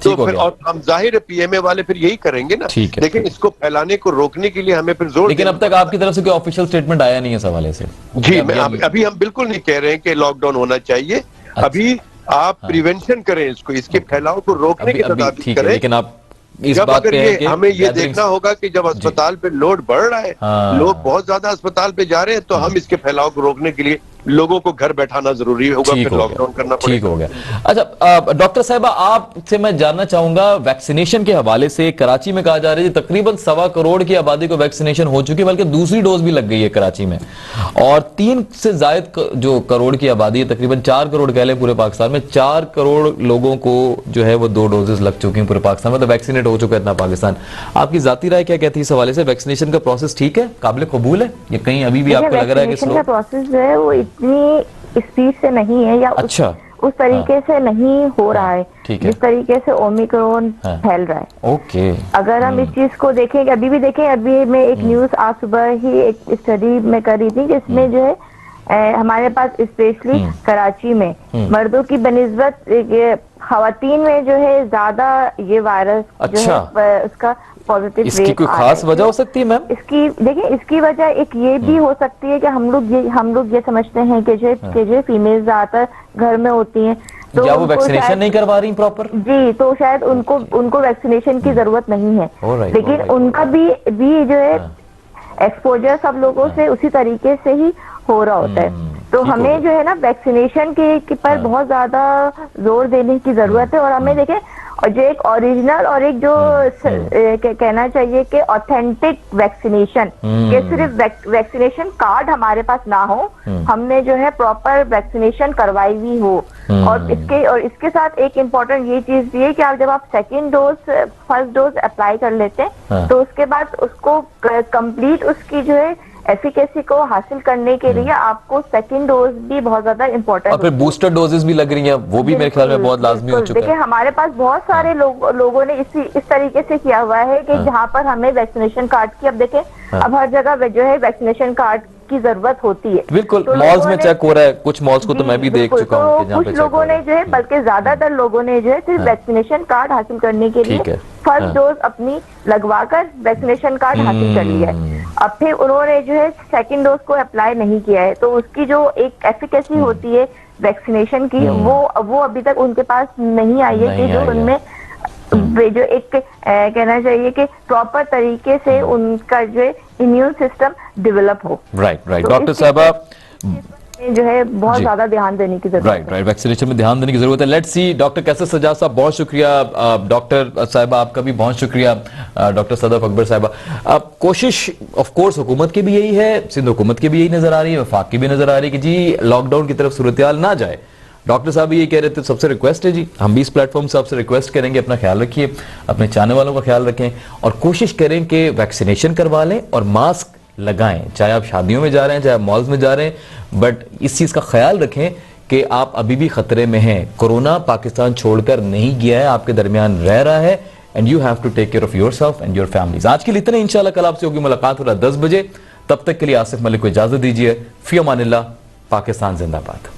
तो फिर और हम जाहिर है PMA वाले फिर यही करेंगे ना। लेकिन इसको फैलाने को रोकने के लिए हमें फिर जोर, लेकिन अब तक आपकी तरफ से कोई ऑफिशियल स्टेटमेंट आया नहीं है इस हवाले से? जी, मैं अभी हम बिल्कुल नहीं कह रहे हैं कि लॉकडाउन होना चाहिए। अभी आप प्रिवेंशन करें, इसको, इसके फैलाव को रोकने के तदाबीर करें। लेकिन आप इस बात पे है कि हमें ये देखना होगा कि जब अस्पताल पे लोड बढ़ रहा है, लोग बहुत ज्यादा अस्पताल पे जा रहे हैं, तो हम इसके फैलाव को रोकने के लिए लोगों को घर बैठाना जरूरी होगा, फिर लॉकडाउन करना पड़ेगा। ठीक हो गया। अच्छा डॉक्टर साहिबा, आपसे मैं जानना चाहूंगा वैक्सीनेशन के हवाले से। कराची में कहा जा रहा है तकरीबन 1.25 करोड़ की आबादी को वैक्सीनेशन हो चुकी है, बल्कि दूसरी डोज भी लग गई है कराची में, और 3 से जायद जो करोड़ की आबादी है, तकरीबन 4 करोड़ कह लें पूरे पाकिस्तान में, 4 करोड़ लोगों को जो है वो 2 डोजेस लग चुकी हैं पूरे पाकिस्तान में, तो वैक्सीनेट हो चुका है इतना पाकिस्तान। आपकी जाती राय क्या कहती है इस हवाले से? वैक्सीनेशन का प्रोसेस ठीक है, काबिल कबूल है, या कहीं अभी भी आपको लग रहा है कि प्रोसेस जो है वो इतनी स्पीड से नहीं है, या उस तरीके से नहीं हो रहा है जिस तरीके से ओमिक्रॉन फैल रहा है। ओके, अगर हम इस चीज को देखें, अभी भी देखें, अभी मैं एक न्यूज आज सुबह ही एक स्टडी में कर रही थी, जिसमें जो है हमारे पास स्पेशली कराची में मर्दों की बनिस्बत खवातीन में जो है ज्यादा ये वायरस जो है उसका पॉजिटिव रेट। इसकी कोई खास वजह हो सकती है मैम? इसकी देखिए, इसकी वजह एक ये भी हो सकती है कि हम लोग ये समझते हैं कि जो फीमेल ज्यादातर घर में होती हैं, तो क्या वो वैक्सीनेशन नहीं करवा रही प्रॉपर? जी, तो शायद उनको वैक्सीनेशन की जरूरत नहीं है, लेकिन उनका भी जो है एक्सपोजर सब लोगों से उसी तरीके से ही हो रहा होता है। तो हमें जो है ना वैक्सीनेशन के पर बहुत ज्यादा जोर देने की जरूरत है। और हमें देखें, और जो एक ओरिजिनल और एक जो कहना चाहिए कि ऑथेंटिक वैक्सीनेशन, कि सिर्फ वैक्सीनेशन कार्ड हमारे पास ना हो, हमने जो है प्रॉपर वैक्सीनेशन करवाई हुई हो। और इसके साथ एक इम्पोर्टेंट ये चीज भी है कि आप जब आप second dose, first dose apply कर लेते हैं, तो उसके बाद उसको कंप्लीट उसकी जो है एफिकेसी को हासिल करने के लिए आपको सेकंड डोज भी बहुत ज्यादा इम्पोर्टेंट, और फिर बूस्टर डोजेस भी लग रही हैं, वो भी मेरे ख्याल में बहुत लाजमी हो चुका है। देखिए, हमारे पास बहुत सारे लोगों ने इस तरीके से किया हुआ है कि जहाँ पर हमें वैक्सीनेशन कार्ड की, अब देखें अब हर जगह जो है वैक्सीनेशन कार्ड की जरूरत होती है। बिल्कुल, तो मॉल्स में चेक हो रहा है, कुछ मॉल्स को तो मैं भी देख चुका हूँ। कुछ लोगों ने जो है, बल्कि ज्यादातर लोगों ने जो है सिर्फ वैक्सीनेशन कार्ड हासिल करने के लिए फर्स्ट डोज अपनी लगवाकर वैक्सीनेशन कार्ड हासिल कर लिया है। अब फिर उन्होंने जो है सेकंड डोज को अप्लाई नहीं किया है, तो उसकी जो एक एफिकेसी होती है वैक्सीनेशन की, वो अभी तक उनके पास नहीं आई है कि जो उनमें जो एक कहना चाहिए कि प्रॉपर तरीके से उनका जो है इम्यून सिस्टम डेवलप हो। राइट डॉक्टर साहबा, जो है बहुत ज्यादा ध्यान देने की जरूरत है। राइट, वैक्सीनेशन में ध्यान देने की जरूरत है। Let's see, doctor Kaiser Sajjad साहब बहुत शुक्रिया, डॉक्टर साहिबा आपका भी बहुत शुक्रिया, डॉक्टर सदफ अकबर साहिबा। कोशिश ऑफ कोर्स हुकूमत की भी यही है, सिंध हुकूमत की भी यही नजर आ रही है, वफाक की भी नजर आ रही है कि जी लॉकडाउन की तरफ सूरत हाल ना जाए। डॉक्टर साहब ये कह रहे थे, सबसे रिक्वेस्ट है जी, हम भी इस प्लेटफॉर्म से आपसे रिक्वेस्ट करेंगे, अपना ख्याल रखिए, अपने चाहने वालों का ख्याल रखें, और कोशिश करें कि वैक्सीनेशन करवा लें और मास्क लगाएं, चाहे आप शादियों में जा रहे हैं, चाहे आप मॉल्स में जा रहे हैं, बट इस चीज का ख्याल रखें कि आप अभी भी खतरे में हैं। कोरोना पाकिस्तान छोड़कर नहीं गया है, आपके दरमियान रह रहा है, and you have to take care of yourself and your families. आज के लिए इतने, इंशाल्लाह कल आपसे होगी मुलाकात हो रहा 10 बजे। तब तक के लिए आसिफ मलिक को इजाजत दीजिए। फी अमानिल्लाह। पाकिस्तान जिंदाबाद।